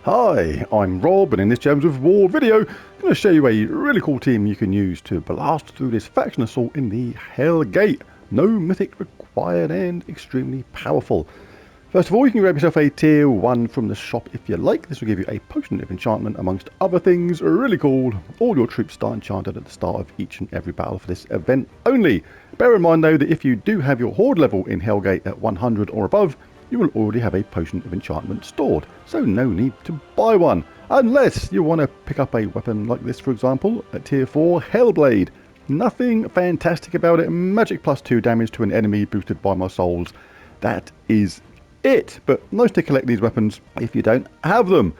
Hi, I'm Rob, and in this Gems of War video, I'm going to show you a really cool team you can use to blast through this faction assault in the Hellgate. No mythic required and extremely powerful. First of all, you can grab yourself a tier 1 from the shop if you like. This will give you a potion of enchantment amongst other things really cool. All your troops start enchanted at the start of each and every battle for this event only. Bear in mind though that if you do have your horde level in Hellgate at 100 or above, you will already have a potion of enchantment stored, so no need to buy one, unless you want to pick up a weapon like this, for example, at tier 4 Hellblade. Nothing fantastic about it, magic plus 2 damage to an enemy boosted by my souls. That is it, but nice to collect these weapons if you don't have them.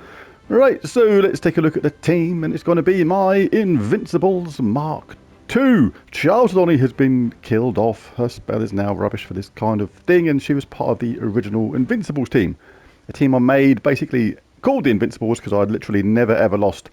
Right, so let's take a look at the team, and it's going to be my Invincibles Mark II. Charles Donnie has been killed off. Her spell is now rubbish for this kind of thing, and she was part of the original Invincibles team. A team I made basically called the Invincibles because I'd literally never ever lost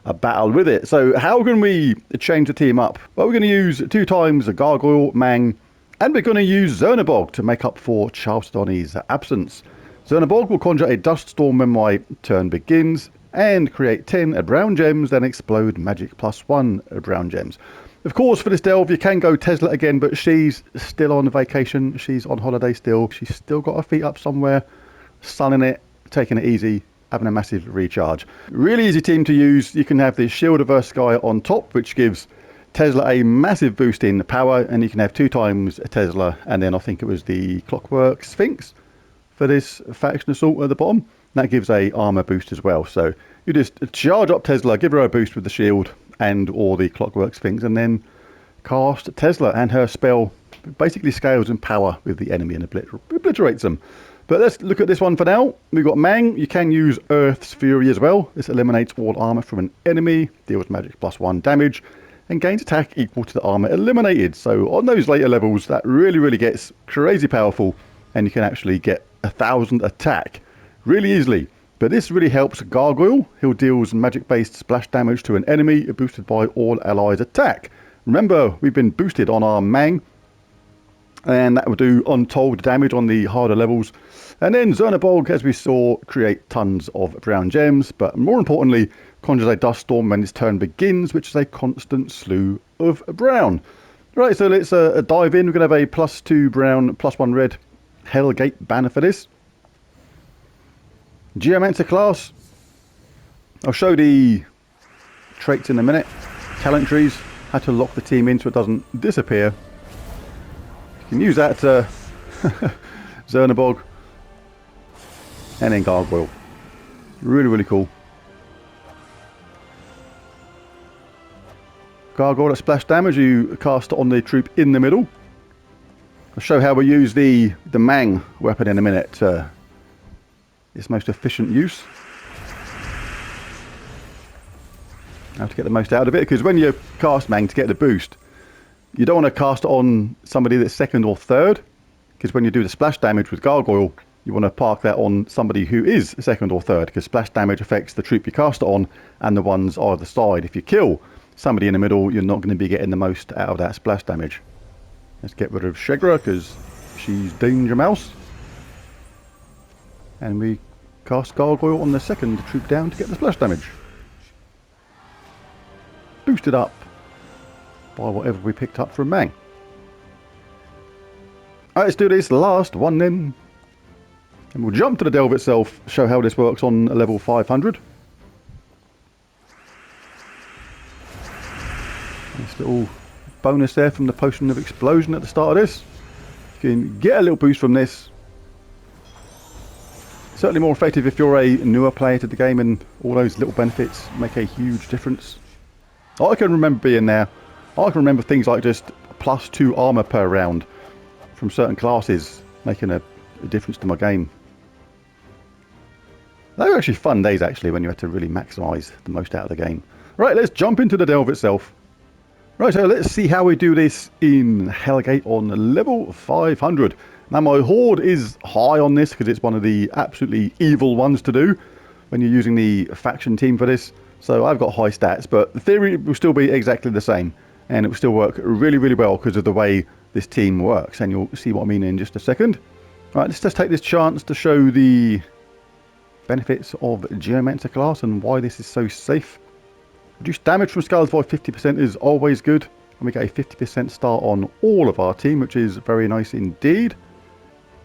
a battle with it. So how can we change the team up? Well, we're going to use 2 times a Gargoyle, Mang, and we're going to use Zernabog to make up for Charles Donnie's absence. Zernabog will conjure a dust storm when my turn begins, and create 10 brown gems, then explode magic plus 1 brown gems. Of course, for this delve, you can go Tesla again, but she's still on vacation. She's on holiday still. She's still got her feet up somewhere, sunning it, taking it easy, having a massive recharge. Really easy team to use. You can have the Shield of Erskine on top, which gives Tesla a massive boost in power, and you can have 2 times Tesla, and then I think it was the Clockwork Sphinx for this faction assault at the bottom. That gives a armor boost as well. So you just charge up Tesla, give her a boost with the shield and or the Clockwork Sphinx, and then cast Tesla, and her spell basically scales in power with the enemy and obliterates them. But let's look at this one for now. We've got Mang. You can use Earth's Fury as well. This eliminates all armor from an enemy, deals magic plus 1 damage, and gains attack equal to the armor eliminated. So on those later levels, that really gets crazy powerful, and you can actually get 1000 attack really easily. But this really helps Gargoyle. He'll deals magic-based splash damage to an enemy, boosted by all allies' attack. Remember, we've been boosted on our Mang, and that will do untold damage on the harder levels. And then Zernabog, as we saw, create tons of brown gems, but more importantly, conjures a dust storm when his turn begins, which is a constant slew of brown. Right, so let's dive in. We're going to have a plus 2 brown, plus 1 red Hellgate banner for this. Geomancer class. I'll show the traits in a minute. Talent trees. How to lock the team in so it doesn't disappear. You can use that to Zernabog and then Gargoyle. Really cool. Gargoyle at splash damage, you cast it on the troop in the middle. I'll show how we use the Mang weapon in a minute. Its most efficient use. How to get the most out of it, because when you cast Mang to get the boost, you don't want to cast it on somebody that's 2nd or 3rd, because when you do the splash damage with Gargoyle, you want to park that on somebody who is 2nd or 3rd, because splash damage affects the troop you cast it on and the ones either side. If you kill somebody in the middle, you're not going to be getting the most out of that splash damage. Let's get rid of Shegra, because she's Danger Mouse. And we cast Gargoyle on the 2nd troop down to get the splash damage. Boosted up by whatever we picked up from Mang. Alright, let's do this last one then. And we'll jump to the delve itself, show how this works on level 500. This little bonus there from the potion of explosion at the start of this. You can get a little boost from this. Certainly more effective if you're a newer player to the game, and all those little benefits make a huge difference. I can remember being there. I can remember things like just plus 2 armor per round from certain classes making a difference to my game. They were actually fun days actually, when you had to really maximise the most out of the game. Right, let's jump into the delve itself. Right, so let's see how we do this in Hellgate on level 500. Now my horde is high on this because it's one of the absolutely evil ones to do when you're using the faction team for this. So I've got high stats, but the theory will still be exactly the same, and it will still work really well because of the way this team works, and you'll see what I mean in just a second. Right, let's just take this chance to show the benefits of Geomancer class and why this is so safe. Reduced damage from skulls by 50% is always good. And we get a 50% start on all of our team, which is very nice indeed.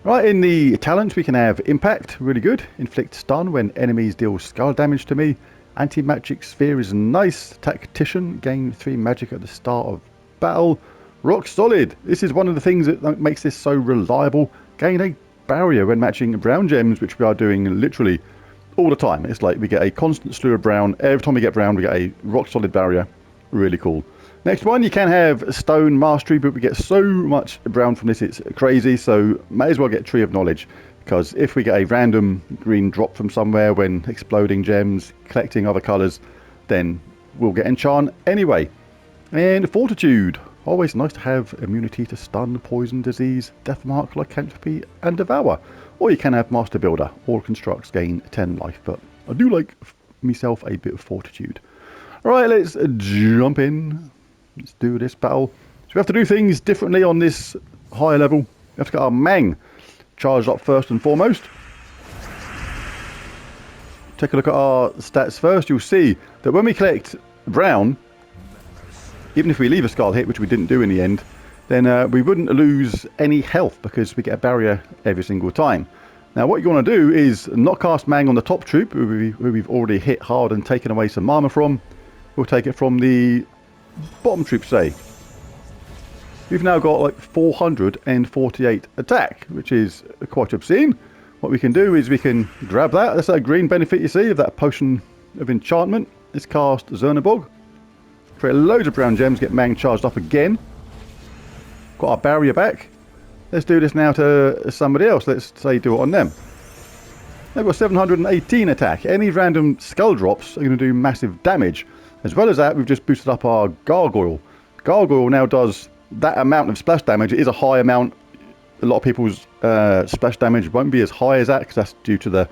Right, in the talents we can have Impact, really good. Inflict stun when enemies deal skull damage to me. Anti-magic sphere is nice. Tactician, gain 3 magic at the start of battle. Rock solid. This is one of the things that makes this so reliable. Gain a barrier when matching brown gems, which we are doing literally all the time. It's like we get a constant slew of brown. Every time we get brown, we get a rock solid barrier. Really cool. Next one, you can have Stone Mastery, but we get so much brown from this, it's crazy. So may as well get Tree of Knowledge, because if we get a random green drop from somewhere when exploding gems, collecting other colours, then we'll get enchant anyway. And Fortitude, always nice to have immunity to stun, poison, disease, death mark, lycanthropy, and devour. Or you can have Master Builder, all constructs gain 10 life, but I do like myself a bit of Fortitude. Alright, let's jump in. Let's do this battle. So we have to do things differently on this higher level. We have to get our Mang charged up first and foremost. Take a look at our stats first. You'll see that when we collect brown, even if we leave a skull hit, which we didn't do in the end, then we wouldn't lose any health because we get a barrier every single time. Now what you want to do is not cast Mang on the top troop, who we've already hit hard and taken away some armor from. We'll take it from the bottom troop, say. We've now got like 448 attack, which is quite obscene. What we can do is we can grab that. That's that green benefit you see of that potion of enchantment. Let's cast Zernabog. Create loads of brown gems, get Mang charged up again. Got our barrier back. Let's do this now to somebody else. Let's say do it on them. They've got 718 attack. Any random skull drops are going to do massive damage. As well as that, we've just boosted up our Gargoyle. Gargoyle now does that amount of splash damage. It is a high amount. A lot of people's splash damage won't be as high as that, because that's due to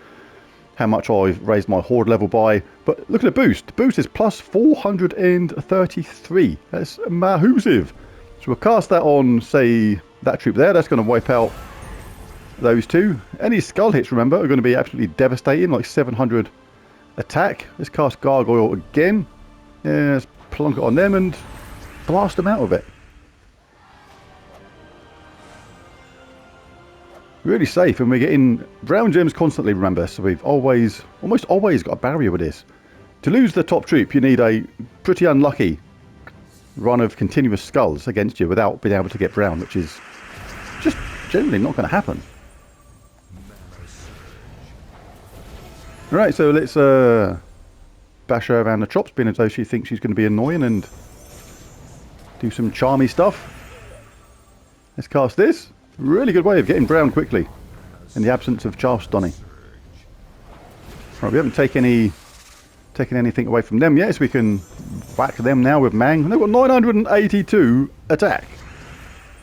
how much I've raised my horde level by. But look at the boost. The boost is plus 433. That's massive. So we'll cast that on, say, that troop there. That's going to wipe out those two. Any skull hits, remember, are going to be absolutely devastating, like 700 attack. Let's cast Gargoyle again. Yeah, let's plonk it on them and blast them out of it. Really safe, and we're getting brown gems constantly, remember, so we've almost always got a barrier with this. To lose the top troop, you need a pretty unlucky run of continuous skulls against you without being able to get brown, which is just generally not going to happen. Alright, so let's bash her around the chops, being as though she thinks she's going to be annoying, and do some charmy stuff. Let's cast this. Really good way of getting brown quickly in the absence of chaff stunning. Right, we haven't taken anything away from them yet, so we can whack them now with Mang. And they've got 982 attack.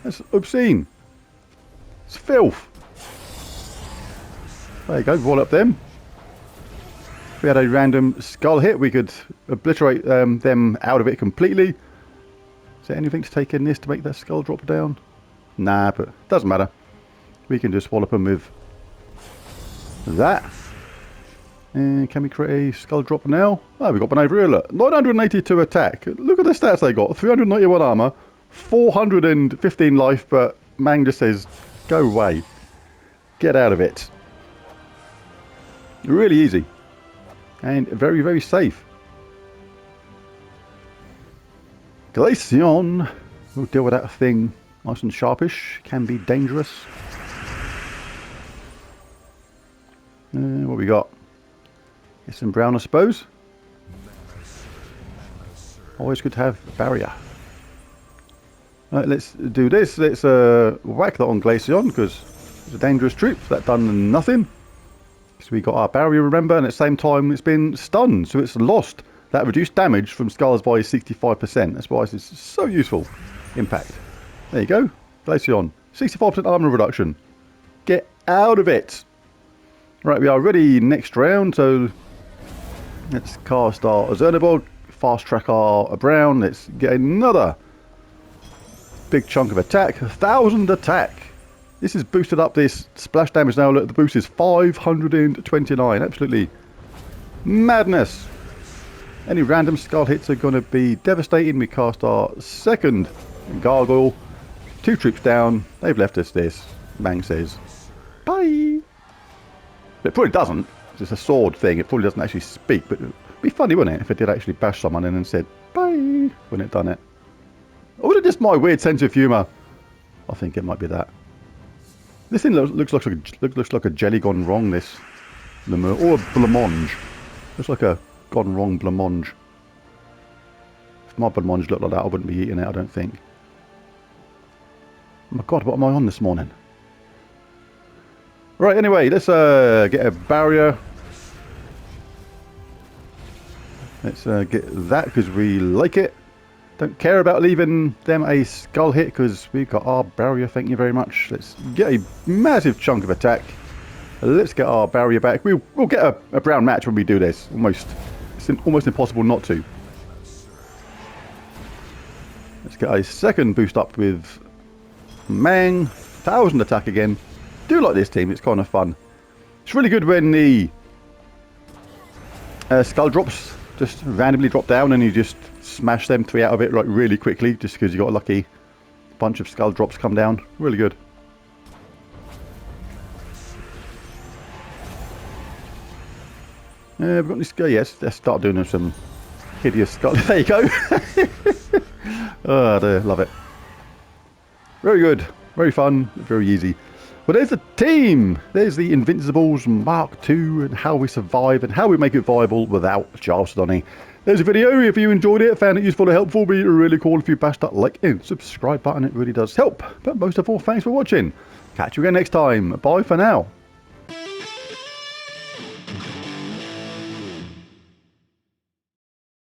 That's obscene. It's filth. There you go, roll up them. If we had a random skull hit, we could obliterate them out of it completely. Is there anything to take in this to make that skull drop down? Nah, but it doesn't matter. We can just wallop them with that. And can we create a skull drop now? Oh, we've got one over here, look. 982 attack. Look at the stats they got. 391 armor, 415 life, but Mang just says, go away. Get out of it. Really easy. And very, very safe. Glaceon. We'll deal with that thing. Nice and sharpish. Can be dangerous. What we got? Get some brown, I suppose. Always good to have a barrier. Right, let's do this. Let's whack that on Glaceon, because it's a dangerous troop. That done nothing. So we got our barrier, remember, and at the same time it's been stunned, so it's lost that reduced damage from skulls by 65%. That's why this is so useful. Impact. There you go. Glaceon. 65% armor reduction. Get out of it. Right, we are ready next round, so let's cast our Zernabog, fast track our brown. Let's get another big chunk of attack. 1,000 attack. This has boosted up this splash damage now. Look, the boost is 529. Absolutely madness. Any random skull hits are going to be devastating. We cast our second gargoyle. 2 troops down. They've left us this. Mang says, bye. It probably doesn't. It's a sword thing. It probably doesn't actually speak. But it would be funny, wouldn't it, if it did actually bash someone and then said, bye, when it done it. Or was it just my weird sense of humour? I think it might be that. This thing looks like a jelly gone wrong, this lemur. Or a blancmange. Looks like a gone wrong blancmange. If my blancmange looked like that, I wouldn't be eating it, I don't think. Oh my god, what am I on this morning? Right, anyway, let's get a barrier. Let's get that because we like it. Don't care about leaving them a skull hit because we've got our barrier, thank you very much. Let's get a massive chunk of attack. Let's get our barrier back. We'll get a brown match when we do this. It's almost impossible not to. Let's get a second boost up with Mang. 1000 attack again. Do like this team, it's kind of fun. It's really good when the skull drops just randomly drop down and you just smash them 3 out of it like really quickly just because you got a lucky bunch of skull drops come down. Really good. We've got this guy. Yes, let's start doing some hideous skull. There you go. Oh, I love it. Very good, very fun, very easy. Well, there's the team. There's the Invincibles Mark II and how we survive and how we make it viable without Charles Donny. There's a video. If you enjoyed it, found it useful or helpful, it'd be really cool if you bash that like and subscribe button. It really does help. But most of all, thanks for watching. Catch you again next time. Bye for now.